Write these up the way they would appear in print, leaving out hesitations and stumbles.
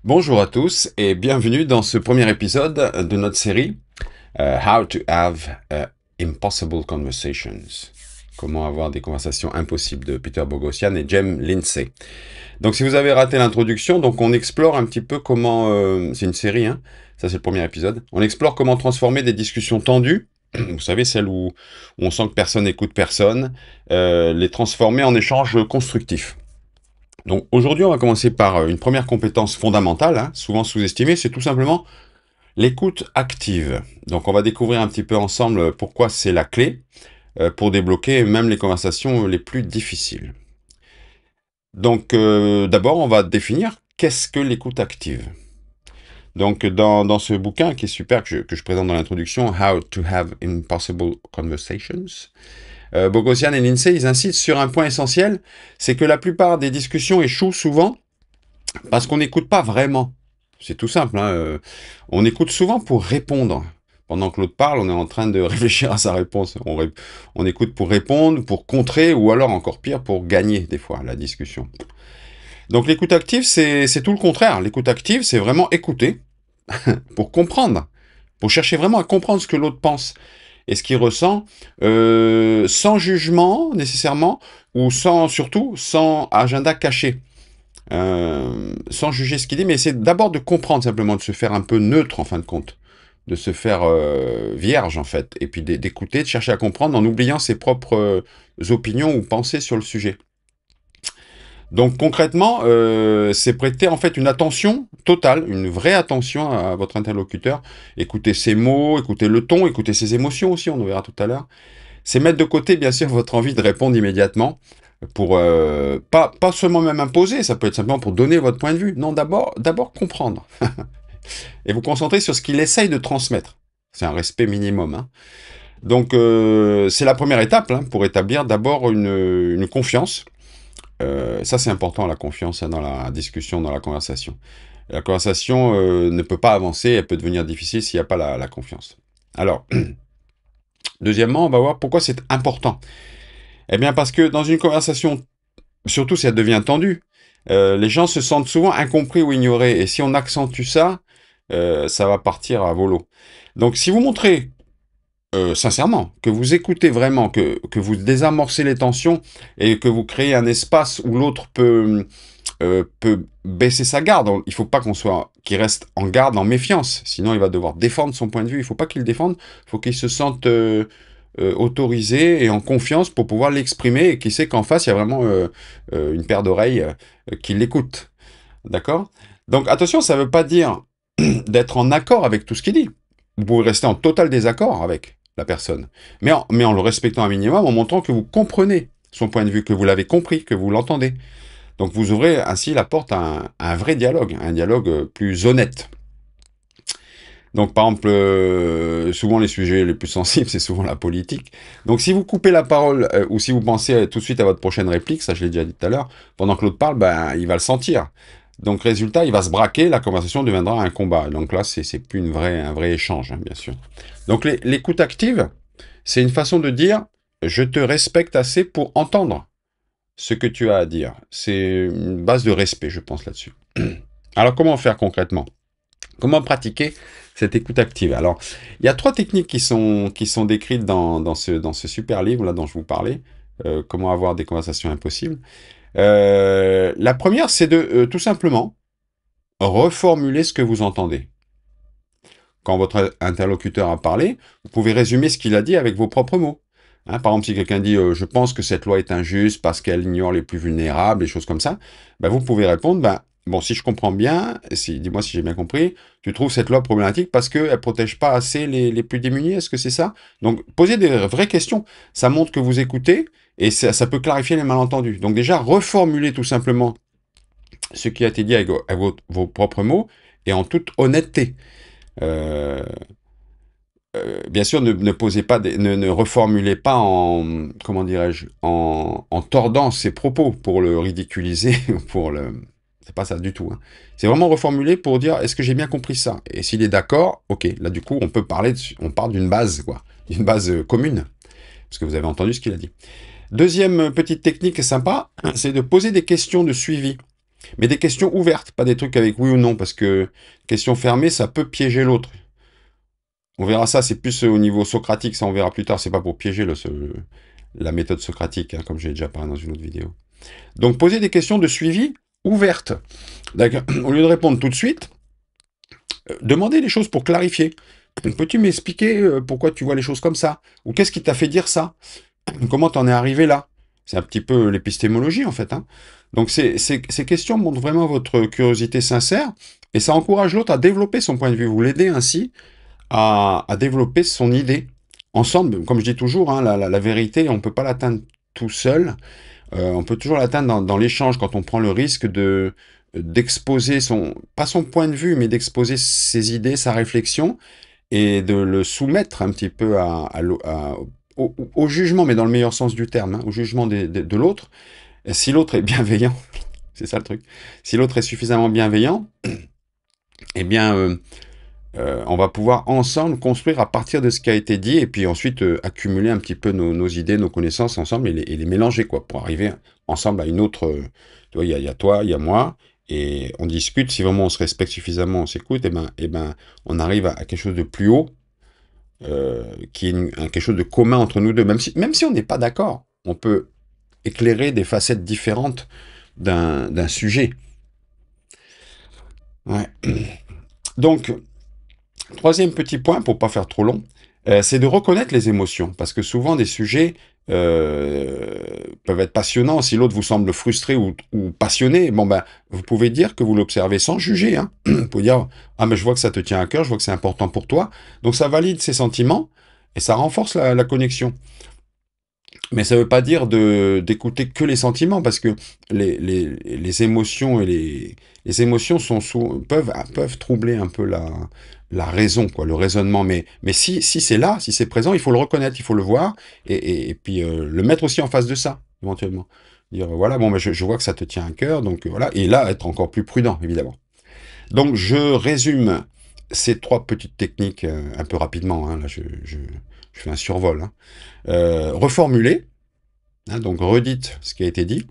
Bonjour à tous et bienvenue dans ce premier épisode de notre série How to have impossible conversations. Comment avoir des conversations impossibles de Peter Boghossian et Jem Lindsay. Donc si vous avez raté l'introduction, donc on explore un petit peu comment, c'est une série, hein, ça c'est le premier épisode, on explore comment transformer des discussions tendues, vous savez celles où on sent que personne n'écoute personne, les transformer en échanges constructifs. Donc aujourd'hui, on va commencer par une première compétence fondamentale, hein, souvent sous-estimée, c'est tout simplement l'écoute active. Donc on va découvrir un petit peu ensemble pourquoi c'est la clé pour débloquer même les conversations les plus difficiles. Donc d'abord, on va définir qu'est-ce que l'écoute active. Donc dans ce bouquin qui est super, que je présente dans l'introduction, How to have impossible conversations, Boghossian et Lindsay, ils insistent sur un point essentiel, c'est que la plupart des discussions échouent souvent parce qu'on n'écoute pas vraiment. C'est tout simple, hein, on écoute souvent pour répondre. Pendant que l'autre parle, on est en train de réfléchir à sa réponse. On écoute pour répondre, pour contrer, ou alors encore pire, pour gagner des fois la discussion. Donc l'écoute active, c'est tout le contraire. L'écoute active, c'est vraiment écouter pour comprendre, pour chercher vraiment à comprendre ce que l'autre pense et ce qu'il ressent, sans jugement nécessairement, ou surtout sans agenda caché. Sans juger ce qu'il dit, mais essayer d'abord de comprendre simplement, de se faire un peu neutre en fin de compte, de se faire vierge en fait, et puis d'écouter, de chercher à comprendre en oubliant ses propres opinions ou pensées sur le sujet. Donc concrètement, c'est prêter en fait une attention totale, une vraie attention à votre interlocuteur, écouter ses mots, écouter le ton, écouter ses émotions aussi, on en verra tout à l'heure. C'est mettre de côté, bien sûr, votre envie de répondre immédiatement, pour pas seulement même imposer, ça peut être simplement pour donner votre point de vue. Non, d'abord comprendre. Et vous concentrer sur ce qu'il essaye de transmettre. C'est un respect minimum, hein. Donc, c'est la première étape, hein, pour établir d'abord une confiance. Ça, c'est important, la confiance, hein, dans la discussion, dans la conversation. La conversation ne peut pas avancer, elle peut devenir difficile s'il n'y a pas la confiance. Alors, deuxièmement, on va voir pourquoi c'est important. Eh bien, parce que dans une conversation, surtout si elle devient tendue, les gens se sentent souvent incompris ou ignorés. Et si on accentue ça, ça va partir à volo. Donc, si vous montrez sincèrement que vous écoutez vraiment, que vous désamorcez les tensions et que vous créez un espace où l'autre peut baisser sa garde. Il ne faut pas qu'il reste en garde, en méfiance. Sinon, il va devoir défendre son point de vue. Il ne faut pas qu'il le défende. Il faut qu'il se sente autorisé et en confiance pour pouvoir l'exprimer et qu'il sait qu'en face, il y a vraiment une paire d'oreilles qui l'écoute. D'accord? Donc attention, ça ne veut pas dire d'être en accord avec tout ce qu'il dit. Vous pouvez rester en total désaccord avec la personne, mais en le respectant un minimum, en montrant que vous comprenez son point de vue, que vous l'avez compris, que vous l'entendez. Donc vous ouvrez ainsi la porte à un vrai dialogue, un dialogue plus honnête. Donc par exemple, souvent les sujets les plus sensibles, c'est souvent la politique. Donc si vous coupez la parole, ou si vous pensez tout de suite à votre prochaine réplique, ça je l'ai déjà dit tout à l'heure, pendant que l'autre parle, ben, il va le sentir. Donc résultat, il va se braquer, la conversation deviendra un combat. Donc là, c'est plus un vrai échange, hein, bien sûr. Donc l'écoute active, c'est une façon de dire, je te respecte assez pour entendre ce que tu as à dire. C'est une base de respect, je pense, là-dessus. Alors comment faire concrètement? Comment pratiquer cette écoute active? Alors, il y a trois techniques qui sont décrites dans ce super livre là dont je vous parlais, Comment avoir des conversations impossibles. La première, c'est de tout simplement reformuler ce que vous entendez. Quand votre interlocuteur a parlé, vous pouvez résumer ce qu'il a dit avec vos propres mots. Hein, par exemple, si quelqu'un dit je pense que cette loi est injuste parce qu'elle ignore les plus vulnérables, des choses comme ça, ben, vous pouvez répondre bon, si je comprends bien, dis-moi si j'ai bien compris, tu trouves cette loi problématique parce qu'elle ne protège pas assez les plus démunis, est-ce que c'est ça? Donc, posez des vraies questions. Ça montre que vous écoutez et ça peut clarifier les malentendus. Donc déjà, reformulez tout simplement ce qui a été dit avec vos propres mots et en toute honnêteté. Euh, Bien sûr, ne posez pas, ne reformulez pas en, comment dirais-je, en tordant ses propos pour le ridiculiser, pour le... C'est pas ça du tout, hein. C'est vraiment reformuler pour dire, est-ce que j'ai bien compris ça? Et s'il est d'accord, ok, là du coup, on part d'une base, quoi, d'une base commune, parce que vous avez entendu ce qu'il a dit. Deuxième petite technique sympa, c'est de poser des questions de suivi. Mais des questions ouvertes, pas des trucs avec oui ou non, parce que questions fermées, ça peut piéger l'autre. On verra ça, c'est plus au niveau socratique, ça on verra plus tard, c'est pas pour piéger la méthode socratique, hein, comme j'ai déjà parlé dans une autre vidéo. Donc poser des questions de suivi ouvertes. Au lieu de répondre tout de suite, demandez les choses pour clarifier. Peux-tu m'expliquer pourquoi tu vois les choses comme ça? Ou qu'est-ce qui t'a fait dire ça? Comment t'en es arrivé là? C'est un petit peu l'épistémologie en fait, hein. Donc ces questions montrent vraiment votre curiosité sincère et ça encourage l'autre à développer son point de vue. Vous l'aidez ainsi à développer son idée. Ensemble, comme je dis toujours, hein, la vérité, on ne peut pas l'atteindre tout seul. On peut toujours l'atteindre dans l'échange quand on prend le risque d'exposer pas son point de vue, mais d'exposer ses idées, sa réflexion, et de le soumettre un petit peu au jugement, mais dans le meilleur sens du terme, hein, au jugement de l'autre. Et si l'autre est bienveillant, c'est ça le truc, si l'autre est suffisamment bienveillant, eh bien, on va pouvoir ensemble construire à partir de ce qui a été dit, et puis ensuite accumuler un petit peu nos idées, nos connaissances ensemble, et les mélanger, quoi, pour arriver ensemble à une autre... tu vois, il y a toi, il y a moi, et on discute, si vraiment on se respecte suffisamment, on s'écoute, et ben, on arrive à quelque chose de plus haut, qui est quelque chose de commun entre nous deux. Même si on n'est pas d'accord, on peut éclairer des facettes différentes d'un sujet. Ouais. Donc, troisième petit point, pour pas faire trop long, c'est de reconnaître les émotions, parce que souvent des sujets peuvent être passionnants. Si l'autre vous semble frustré ou passionné, bon ben, vous pouvez dire que vous l'observez sans juger, hein. Vous pouvez dire, ah mais je vois que ça te tient à cœur, je vois que c'est important pour toi. Donc ça valide ses sentiments et ça renforce la connexion. Mais ça ne veut pas dire d'écouter que les sentiments, parce que les émotions les émotions peuvent troubler un peu la raison, quoi, le raisonnement. Mais si c'est là, si c'est présent, il faut le reconnaître, il faut le voir, et puis le mettre aussi en face de ça, éventuellement. Dire, voilà, bon, ben, je vois que ça te tient à cœur, donc voilà. Et là, être encore plus prudent, évidemment. Donc, je résume ces trois petites techniques un peu rapidement, hein. Là, je fais un survol, hein. Reformuler, hein, donc redites ce qui a été dit,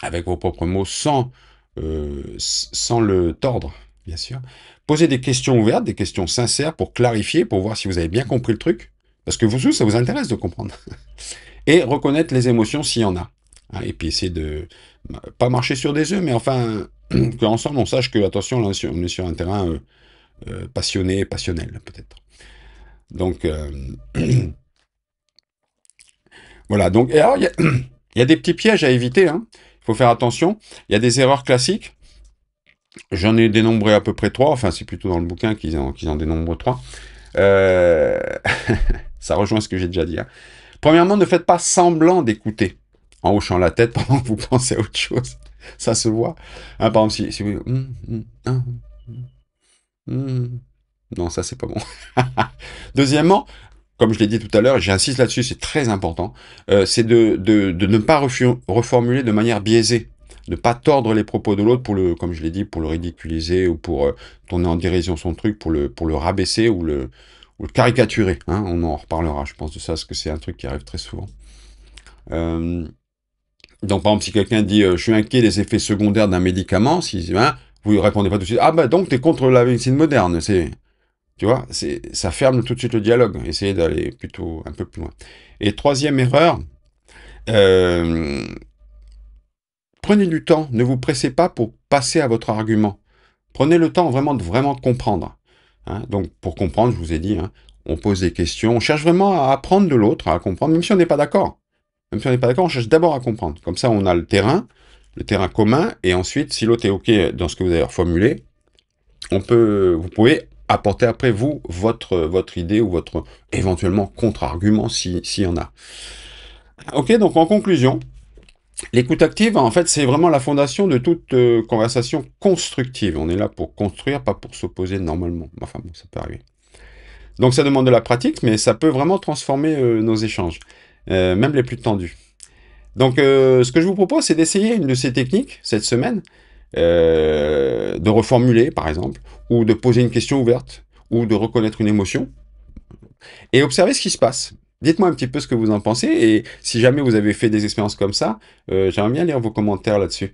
avec vos propres mots, sans le tordre, bien sûr. Posez des questions ouvertes, des questions sincères pour clarifier, pour voir si vous avez bien compris le truc, parce que vous, ça vous intéresse de comprendre. Et reconnaître les émotions s'il y en a. Hein, et puis essayer de pas marcher sur des œufs, mais enfin, qu'ensemble on sache que, attention, là, on est sur un terrain passionné, passionnel, peut-être. Donc, voilà. Donc, et alors, il y a des petits pièges à éviter, hein. Il faut faire attention. Il y a des erreurs classiques. J'en ai dénombré à peu près 3. Enfin, c'est plutôt dans le bouquin qu'ils en dénombrent 3. Euh, Ça rejoint ce que j'ai déjà dit, hein. Premièrement, ne faites pas semblant d'écouter en hochant la tête pendant que vous pensez à autre chose. Ça se voit. Hein, par exemple, si vous... Non, ça, c'est pas bon. Deuxièmement, comme je l'ai dit tout à l'heure, et j'insiste là-dessus, c'est très important, c'est de ne pas reformuler de manière biaisée, de ne pas tordre les propos de l'autre, comme je l'ai dit, pour le ridiculiser ou pour tourner en dérision son truc, pour le rabaisser ou le caricaturer, hein. On en reparlera, je pense, de ça, parce que c'est un truc qui arrive très souvent. Donc, par exemple, si quelqu'un dit je suis inquiet des effets secondaires d'un médicament, hein, vous ne répondez pas tout de suite, ah bah donc tu es contre la médecine moderne, tu vois, ça ferme tout de suite le dialogue. Essayez d'aller plutôt un peu plus loin. Et troisième erreur, euh, prenez du temps. Ne vous pressez pas pour passer à votre argument. Prenez le temps vraiment de vraiment comprendre. Hein. Donc, pour comprendre, je vous ai dit, hein, on pose des questions. On cherche vraiment à apprendre de l'autre, à comprendre, même si on n'est pas d'accord. Même si on n'est pas d'accord, on cherche d'abord à comprendre. Comme ça, on a le terrain commun. Et ensuite, si l'autre est OK dans ce que vous avez reformulé, vous pouvez apporter après vous votre idée ou votre éventuellement contre-argument s'il y en a. Ok, donc en conclusion, l'écoute active, en fait, c'est vraiment la fondation de toute conversation constructive. On est là pour construire, pas pour s'opposer normalement. Enfin bon, ça peut arriver. Donc ça demande de la pratique, mais ça peut vraiment transformer nos échanges, même les plus tendus. Donc ce que je vous propose, c'est d'essayer une de ces techniques cette semaine, de reformuler par exemple, ou de poser une question ouverte, ou de reconnaître une émotion, et observer ce qui se passe. Dites-moi un petit peu ce que vous en pensez, et si jamais vous avez fait des expériences comme ça, j'aimerais bien lire vos commentaires là-dessus.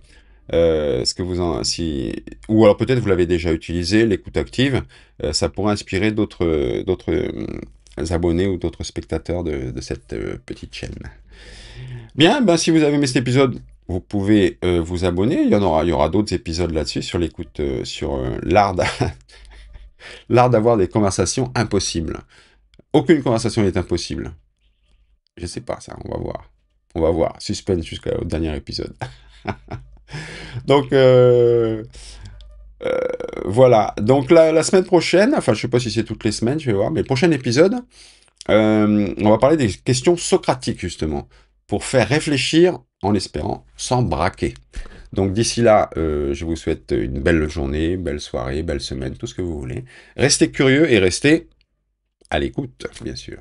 ce que vous en, si, ou alors peut-être vous l'avez déjà utilisé, l'écoute active, ça pourrait inspirer d'autres abonnés ou d'autres spectateurs de cette petite chaîne. Bien, ben, si vous avez aimé cet épisode, vous pouvez vous abonner. Il y aura d'autres épisodes là-dessus sur l'écoute, sur l'art d'avoir des conversations impossibles. Aucune conversation n'est impossible. Je sais pas ça, on va voir. On va voir. Suspense jusqu'au dernier épisode. Donc, voilà. Donc, la semaine prochaine, enfin, je sais pas si c'est toutes les semaines, je vais voir, mais le prochain épisode, on va parler des questions socratiques, justement, pour faire réfléchir en espérant sans braquer. Donc, d'ici là, je vous souhaite une belle journée, belle soirée, belle semaine, tout ce que vous voulez. Restez curieux et restez à l'écoute, bien sûr.